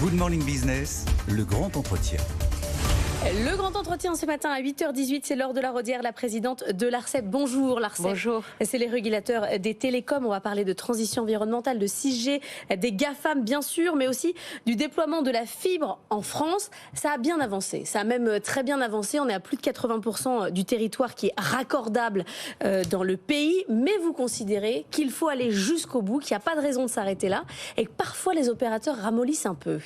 Good Morning Business, le grand entretien. Le grand entretien ce matin à 8h18, c'est Laure de la Raudière, la présidente de l'ARCEP. Bonjour l'ARCEP. Bonjour. C'est les régulateurs des télécoms. On va parler de transition environnementale, de 6G, des GAFAM bien sûr, mais aussi du déploiement de la fibre en France. Ça a bien avancé, ça a même très bien avancé. On est à plus de 80% du territoire qui est raccordable dans le pays. Mais vous considérez qu'il faut aller jusqu'au bout, qu'il n'y a pas de raison de s'arrêter là et que parfois les opérateurs ramollissent un peu.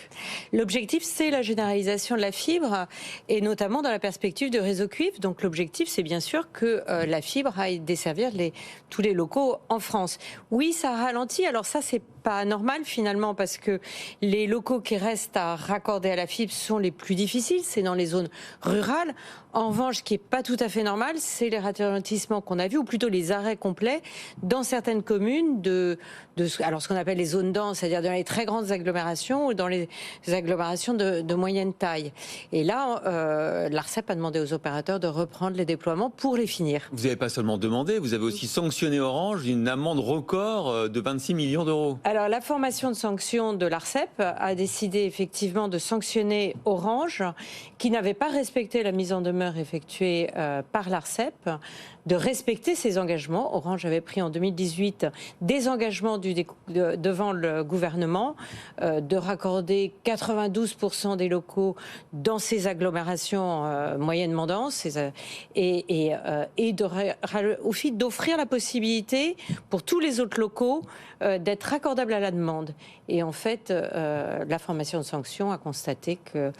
L'objectif, c'est la généralisation de la fibre et notamment dans la perspective de réseau cuivre. Donc l'objectif, c'est bien sûr que la fibre aille desservir tous les locaux en France. Oui, ça ralentit. Alors ça, c'est pas normal finalement parce que les locaux qui restent à raccorder à la fibre sont les plus difficiles. C'est dans les zones rurales. En revanche, ce qui est pas tout à fait normal, c'est les ralentissements qu'on a vus, ou plutôt les arrêts complets dans certaines communes alors ce qu'on appelle les zones denses, c'est-à-dire dans les très grandes agglomérations ou dans les agglomérations de moyenne taille. Et là, l'ARCEP a demandé aux opérateurs de reprendre les déploiements pour les finir. Vous n'avez pas seulement demandé, vous avez aussi sanctionné Orange d'une amende record de 26 millions d'euros. Alors, la formation de sanctions de l'ARCEP a décidé effectivement de sanctionner Orange, qui n'avait pas respecté la mise en demeure effectuée par l'ARCEP, de respecter ses engagements. Orange avait pris en 2018 des engagements devant le gouvernement de raccorder 92% des locaux dans ces agglomérations moyennement denses et d'offrir la possibilité pour tous les autres locaux d'être raccordables à la demande. Et en fait, la formation de sanctions a constaté que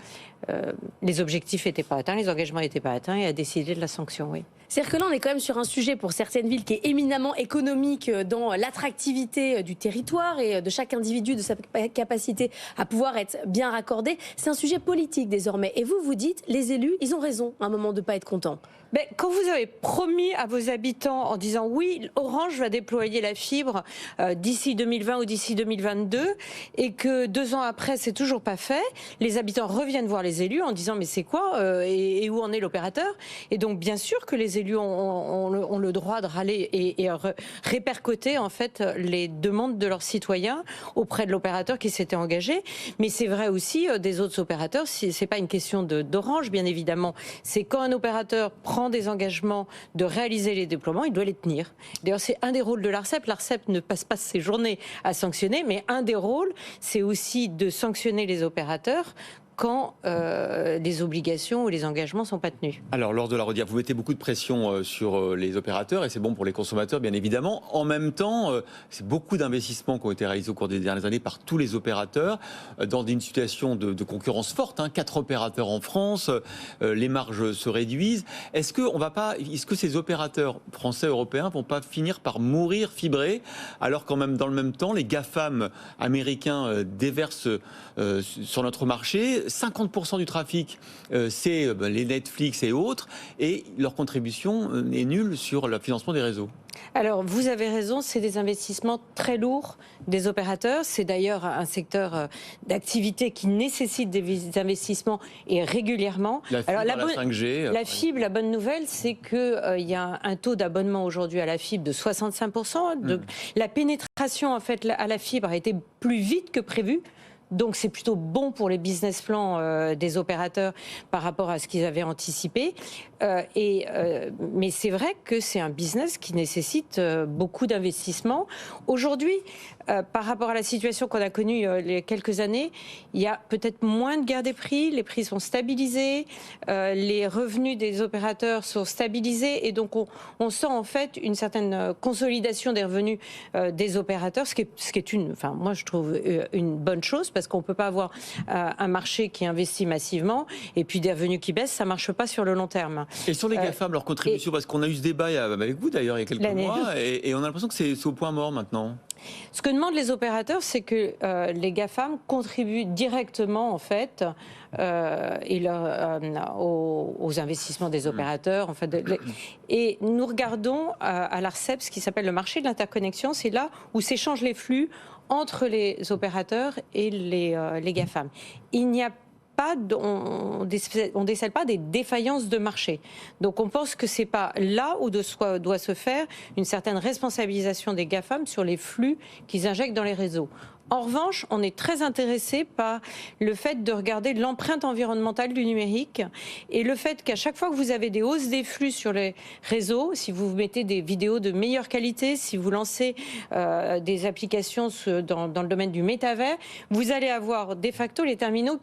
les objectifs n'étaient pas atteints, les engagements n'étaient pas atteints et a décidé de la sanction, oui. C'est-à-dire que là, on est quand même sur un sujet pour certaines villes qui est éminemment économique dans l'attractivité du territoire et de chaque individu, de sa capacité à pouvoir être bien raccordé. C'est un sujet politique désormais. Et vous, vous dites, les élus, ils ont raison à un moment de ne pas être contents. Mais quand vous avez promis à vos habitants en disant oui, Orange va déployer la fibre d'ici 2020 ou d'ici 2022 et que 2 ans après c'est toujours pas fait, les habitants reviennent voir les élus en disant mais c'est quoi et où en est l'opérateur? Et donc bien sûr que les élus ont le droit de râler et répercuter en fait les demandes de leurs citoyens auprès de l'opérateur qui s'était engagé. Mais c'est vrai aussi des autres opérateurs. C'est pas une question d'Orange bien évidemment. C'est quand un opérateur prend des engagements de réaliser les déploiements, il doit les tenir. D'ailleurs, c'est un des rôles de l'ARCEP. L'ARCEP ne passe pas ses journées à sanctionner, mais un des rôles, c'est aussi de sanctionner les opérateurs quand les obligations ou les engagements ne sont pas tenus. Alors, Laure de la Raudière, vous mettez beaucoup de pression sur les opérateurs et c'est bon pour les consommateurs, bien évidemment. En même temps, c'est beaucoup d'investissements qui ont été réalisés au cours des dernières années par tous les opérateurs dans une situation de concurrence forte. 4 opérateurs en France, les marges se réduisent. Est-ce que ces opérateurs français, européens, vont pas finir par mourir fibrés, alors quand même dans le même temps, les GAFAM américains déversent sur notre marché 50% du trafic, c'est les Netflix et autres, et leur contribution est nulle sur le financement des réseaux. Alors, vous avez raison, c'est des investissements très lourds des opérateurs. C'est d'ailleurs un secteur d'activité qui nécessite des investissements et régulièrement. La fibre, la 5G. La fibre, la bonne nouvelle, c'est qu'il y a un taux d'abonnement aujourd'hui à la fibre de 65%. La pénétration en fait, à la fibre a été plus vite que prévu. Donc c'est plutôt bon pour les business plans des opérateurs par rapport à ce qu'ils avaient anticipé. Mais c'est vrai que c'est un business qui nécessite beaucoup d'investissements. Aujourd'hui, par rapport à la situation qu'on a connue il y a quelques années, il y a peut-être moins de guerre des prix, les prix sont stabilisés, les revenus des opérateurs sont stabilisés et donc on sent en fait une certaine consolidation des revenus des opérateurs, ce qui est moi je trouve une bonne chose parce qu'on ne peut pas avoir un marché qui investit massivement et puis des revenus qui baissent, ça ne marche pas sur le long terme. Et sur les GAFAM, leur contribution, parce qu'on a eu ce débat avec vous d'ailleurs il y a quelques mois, et on a l'impression que c'est au point mort maintenant. Ce que demandent les opérateurs, c'est que les GAFAM contribuent directement en fait aux investissements des opérateurs. En fait, et nous regardons à l'ARCEP ce qui s'appelle le marché de l'interconnexion. C'est là où s'échangent les flux entre les opérateurs et les GAFAM. Il n'y a pas, on décèle pas des défaillances de marché. Donc on pense que c'est pas là où doit se faire une certaine responsabilisation des GAFAM sur les flux qu'ils injectent dans les réseaux. En revanche, on est très intéressé par le fait de regarder l'empreinte environnementale du numérique et le fait qu'à chaque fois que vous avez des hausses des flux sur les réseaux, si vous mettez des vidéos de meilleure qualité, si vous lancez des applications dans le domaine du métavers, vous allez avoir de facto les terminaux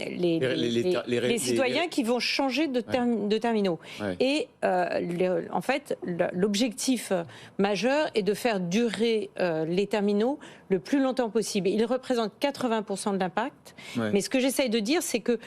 les citoyens qui vont changer de terminaux. Ouais. Et en fait, l'objectif majeur est de faire durer les terminaux le plus longtemps possible. Ils représentent 80% de l'impact. Ouais. Mais ce que j'essaye de dire, c'est que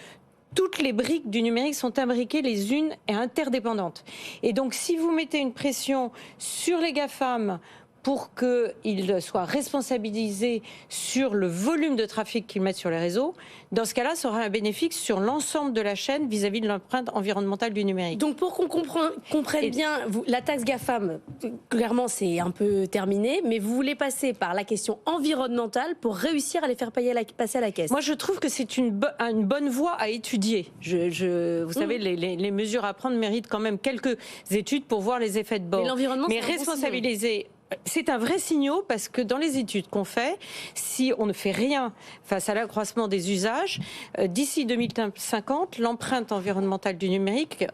toutes les briques du numérique sont imbriquées les unes et interdépendantes. Et donc, si vous mettez une pression sur les GAFAM pour qu'ils soient responsabilisés sur le volume de trafic qu'ils mettent sur les réseaux, dans ce cas-là, ça aura un bénéfice sur l'ensemble de la chaîne vis-à-vis de l'empreinte environnementale du numérique. Donc pour qu'on comprenne bien, la taxe GAFAM, clairement c'est un peu terminé, mais vous voulez passer par la question environnementale pour réussir à les faire passer à la caisse. Moi, je trouve que c'est une bonne voie à étudier. Vous savez, les mesures à prendre méritent quand même quelques études pour voir les effets de bord. Mais l'environnement, mais c'est un bon responsabiliser... C'est un vrai signal parce que dans les études qu'on fait, si on ne fait rien face à l'accroissement des usages, d'ici 2050, l'empreinte environnementale du numérique,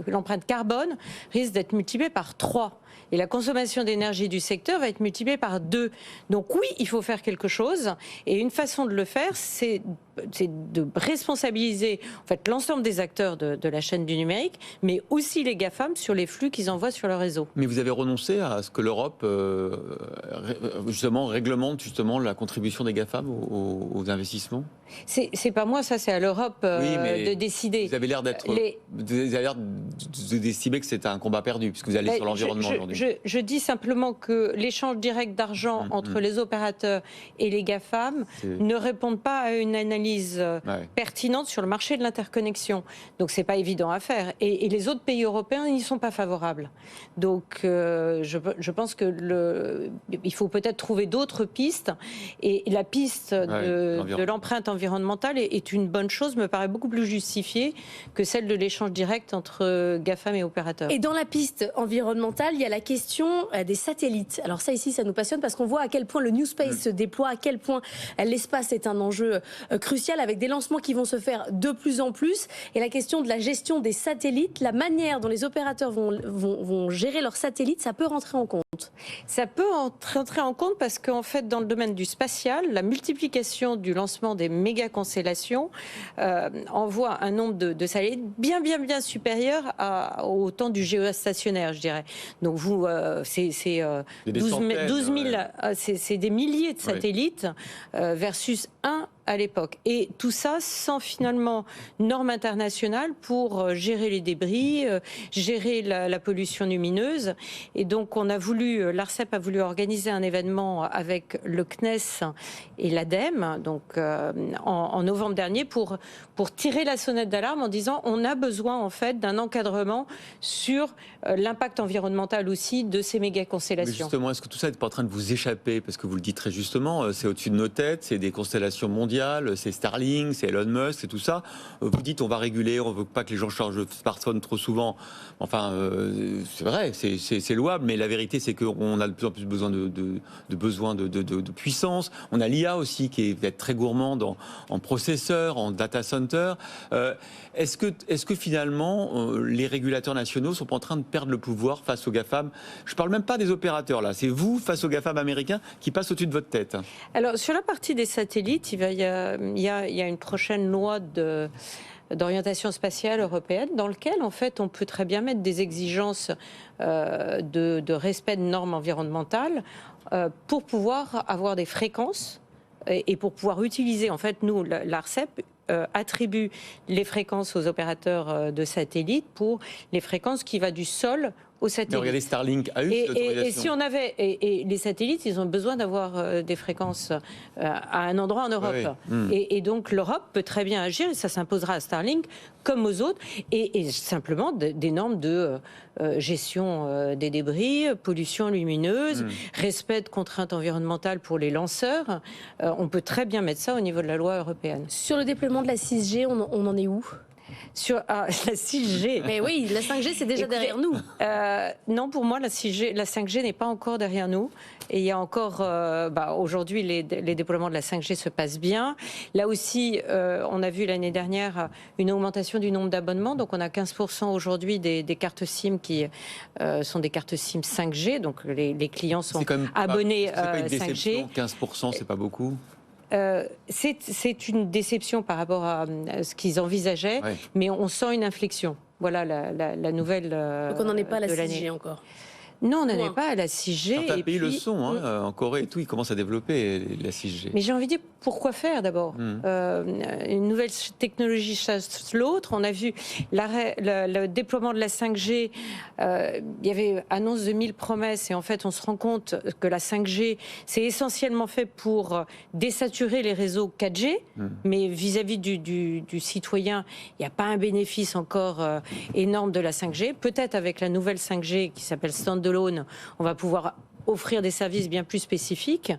l'empreinte carbone, risque d'être multipliée par 3. Et la consommation d'énergie du secteur va être multipliée par 2. Donc oui, il faut faire quelque chose. Et une façon de le faire, c'est de responsabiliser en fait, l'ensemble des acteurs de la chaîne du numérique, mais aussi les GAFAM sur les flux qu'ils envoient sur le réseau. Mais vous avez renoncé à ce que l'Europe réglemente la contribution des GAFAM aux investissements? C'est pas moi, ça c'est à l'Europe de décider. Vous avez l'air d'estimer que c'est un combat perdu, puisque vous allez sur l'environnement aujourd'hui. Je dis simplement que l'échange direct d'argent entre les opérateurs et les GAFAM ne répondent pas à une analyse pertinente sur le marché de l'interconnexion. Donc c'est pas évident à faire. Et les autres pays européens n'y sont pas favorables. Donc je pense que il faut peut-être trouver d'autres pistes. Et la piste de l'empreinte environnementale est une bonne chose, me paraît beaucoup plus justifiée que celle de l'échange direct entre GAFAM et opérateurs. Et dans la piste environnementale, il y a la question des satellites. Alors ça ici, ça nous passionne parce qu'on voit à quel point le New Space se déploie, à quel point l'espace est un enjeu crucial avec des lancements qui vont se faire de plus en plus. Et la question de la gestion des satellites, la manière dont les opérateurs vont gérer leurs satellites, ça peut rentrer en compte. Ça peut rentrer en compte parce qu'en fait, dans le domaine du spatial, la multiplication du lancement des méga-constellations envoie un nombre de satellites bien supérieur au temps du géostationnaire, je dirais. Donc c'est 12 000, c'est des milliers de satellites versus 1 à l'époque. Et tout ça sans finalement normes internationales pour gérer les débris, gérer la pollution lumineuse. Et donc l'ARCEP a voulu organiser un événement avec le CNES et l'ADEME, donc en novembre dernier, pour tirer la sonnette d'alarme en disant on a besoin en fait d'un encadrement sur l'impact environnemental aussi de ces méga-constellations. Mais justement, est-ce que tout ça n'est pas en train de vous échapper? Parce que vous le dites très justement, c'est au-dessus de nos têtes, c'est des constellations mondiales, c'est Starlink, c'est Elon Musk, c'est tout ça. Vous dites on va réguler, on veut pas que les gens chargent le smartphone trop souvent. Enfin, c'est vrai, c'est louable, mais la vérité c'est qu'on a de plus en plus besoin de puissance. On a l'IA aussi qui est peut-être très gourmande en processeurs, en data center. Est-ce que finalement les régulateurs nationaux sont pas en train de perdre le pouvoir face aux GAFAM? Je parle même pas des opérateurs là, c'est vous face aux GAFAM américains qui passent au-dessus de votre tête. Alors sur la partie des satellites, il y a une prochaine loi d'orientation spatiale européenne dans lequel en fait on peut très bien mettre des exigences de respect de normes environnementales pour pouvoir avoir des fréquences et pour pouvoir utiliser en fait nous l'ARCEP attribue les fréquences aux opérateurs de satellites pour les fréquences qui vont du sol aux satellites. Mais regardez, Starlink a eu cette autorisation. Et si on avait, et les satellites, ils ont besoin d'avoir des fréquences à un endroit en Europe. Ouais. Et donc l'Europe peut très bien agir, et ça s'imposera à Starlink comme aux autres, et simplement des normes de gestion des débris, pollution lumineuse, respect de contraintes environnementales pour les lanceurs. On peut très bien mettre ça au niveau de la loi européenne. Sur le déploiement de la 6G, on en est où ? Sur la 6G. Mais oui, la 5G, c'est déjà derrière nous. Non, pour moi, la 5G n'est pas encore derrière nous. Et il y a encore, aujourd'hui, les déploiements de la 5G se passent bien. Là aussi, on a vu l'année dernière une augmentation du nombre d'abonnements. Donc, on a 15% aujourd'hui des cartes SIM qui sont des cartes SIM 5G. Donc, les clients sont abonnés c'est pas une 5G. déception, 15%, c'est pas beaucoup. C'est une déception par rapport à ce qu'ils envisageaient, mais on sent une inflexion. Voilà la nouvelle. Donc, on n'en est pas à la 6G l'année. encore. Non, on n'en est pas à la 6G. Certains pays le sont, en Corée et tout, ils commencent à développer la 6G. Mais j'ai envie de dire, pourquoi faire d'abord une nouvelle technologie chasse l'autre. On a vu le déploiement de la 5G, il y avait annonce de 1000 promesses, et en fait on se rend compte que la 5G, c'est essentiellement fait pour désaturer les réseaux 4G, mais vis-à-vis du citoyen, il n'y a pas un bénéfice encore énorme de la 5G. Peut-être avec la nouvelle 5G qui s'appelle Standalone, on va pouvoir offrir des services bien plus spécifiques,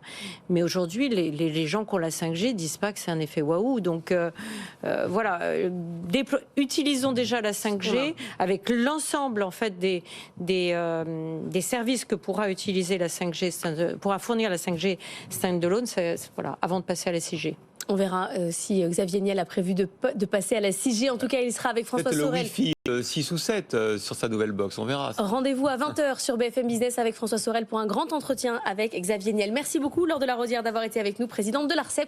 mais aujourd'hui les gens qui ont la 5G disent pas que c'est un effet waouh. Donc voilà, utilisons déjà la 5G avec l'ensemble en fait des services que pourra utiliser la 5G, pourra fournir la 5G standalone, voilà, avant de passer à la 6G. On verra si Xavier Niel a prévu de passer à la 6G. En tout cas, il sera avec François Sorel. Le Wi-Fi 6 ou 7 sur sa nouvelle box, on verra. Rendez-vous à 20h sur BFM Business avec François Sorel pour un grand entretien avec Xavier Niel. Merci beaucoup, Laure de la Rosière, d'avoir été avec nous, présidente de l'ARCEP.